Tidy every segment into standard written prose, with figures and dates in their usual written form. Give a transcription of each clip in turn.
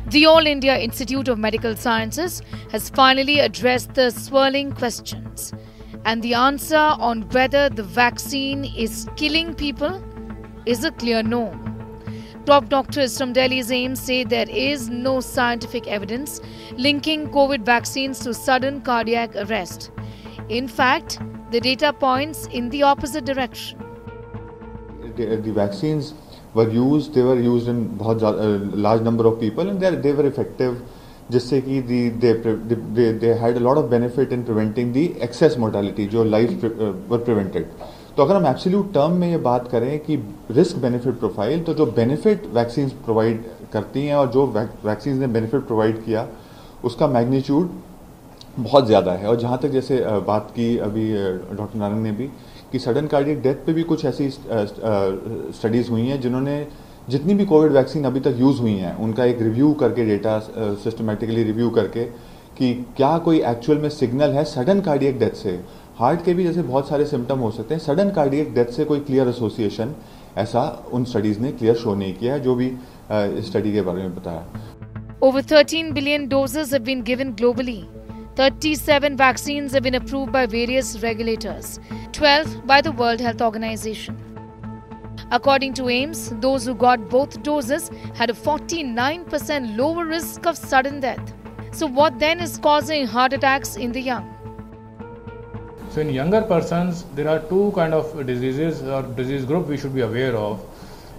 The All India Institute of Medical Sciences has finally addressed the swirling questions, and the answer on whether the vaccine is killing people is a clear no. Top doctors from Delhi's AIIMS say there is no scientific evidence linking COVID vaccines to sudden cardiac arrest. In fact, the data points in the opposite direction. The vaccines were used, they were used in a large number of people, and they were effective, जिससे कि they had a lot of benefit in preventing the excess mortality, जो lives were prevented. तो अगर हम absolute term में ये बात करें कि रिस्क बेनिफिट प्रोफाइल, तो जो बेनिफिट वैक्सीन प्रोवाइड करती हैं और जो वैक्सीन ने बेनिफिट प्रोवाइड किया उसका मैग्नीट्यूड बहुत ज़्यादा है. और जहाँ तक जैसे बात की अभी डॉक्टर नारंग ने भी कि सडन कार्डियक डेथ पे भी कुछ ऐसी स्टडीज़ हुई हैं जिन्होंने जितनी भी कोविड वैक्सीन अभी तक यूज़ हुई हैं उनका एक रिव्यू करके, डेटा सिस्टमेटिकली रिव्यू करके कि क्या कोई एक्चुअल में सिग्नल है सडन कार्डियक डेथ से. हार्ट के भी जैसे बहुत सारे सिम्टम हो सकते हैं, सडन कार्डियक डेथ से कोई क्लियर एसोसिएशन ऐसा उन स्टडीज़ ने क्लियर शो नहीं किया है, जो भी इस स्टडी के बारे में बताया. Over 13 billion doses have been given globally. 37 vaccines have been approved by various regulators, 12 by the World Health Organization. According to AIIMS, those who got both doses had a 49% lower risk of sudden death. So what then is causing heart attacks in the young? So in younger persons, there are two kind of diseases or disease group we should be aware of.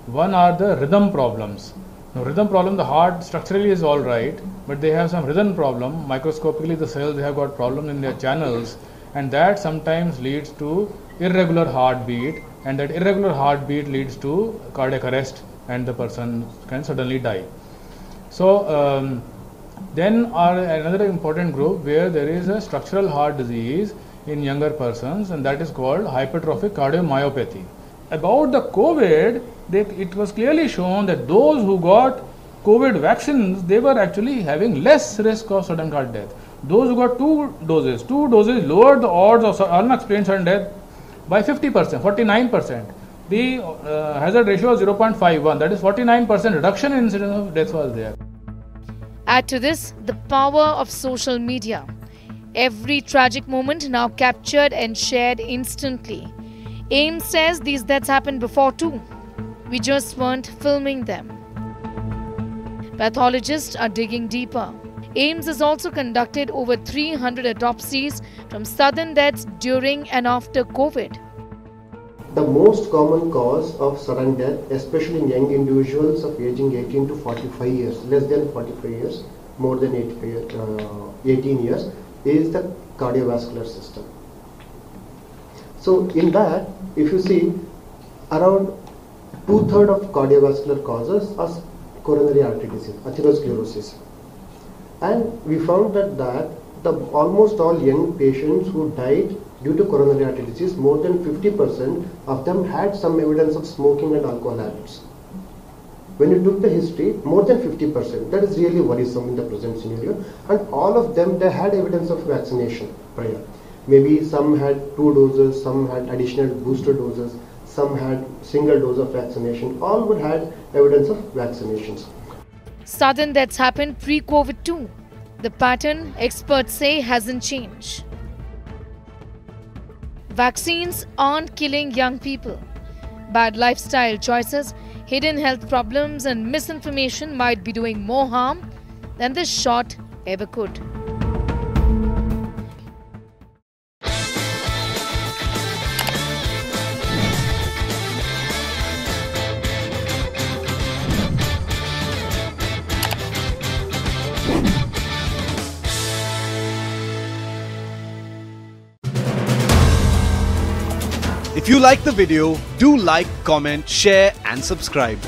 One are the rhythm problems. Now, rhythm problem, the heart structurally is all right, but they have some rhythm problem. Microscopically, the cells they have got problem in their channels, and that sometimes leads to irregular heartbeat, and that irregular heartbeat leads to cardiac arrest, and the person can suddenly die. So then are another important group where there is a structural heart disease in younger persons, and that is called hypertrophic cardiomyopathy. About the COVID, it was clearly shown that those who got COVID vaccines, they were actually having less risk of sudden cardiac death. Those who got two doses lowered the odds of unexplained sudden death by 50%, 49%. The hazard ratio was 0.51, that is 49% reduction in incidence of death was there. Add to this the power of social media. Every tragic moment now captured and shared instantly. AIIMS says these deaths happened before too. We just weren't filming them. Pathologists are digging deeper. AIIMS has also conducted over 300 autopsies from sudden deaths during and after COVID. The most common cause of sudden death, especially in young individuals of aging 18 to 45 years, less than 45 years, more than 18 years, is the cardiovascular system. So in that, if you see, around 2/3 of cardiovascular causes are coronary artery disease, atherosclerosis. And we found that almost all young patients who died due to coronary artery disease, more than 50% of them had some evidence of smoking and alcohol habits. When you took the history, more than 50%, that is really worrisome in the present scenario. And all of them, they had evidence of vaccination prior. Maybe some had 2 doses, some had additional booster doses, some had single dose of vaccination. All would had evidence of vaccinations. Sudden deaths happened pre-COVID too. The pattern, experts say, hasn't changed. Vaccines aren't killing young people. Bad lifestyle choices, hidden health problems and misinformation might be doing more harm than this shot ever could. If you like the video, do like, comment, share and subscribe.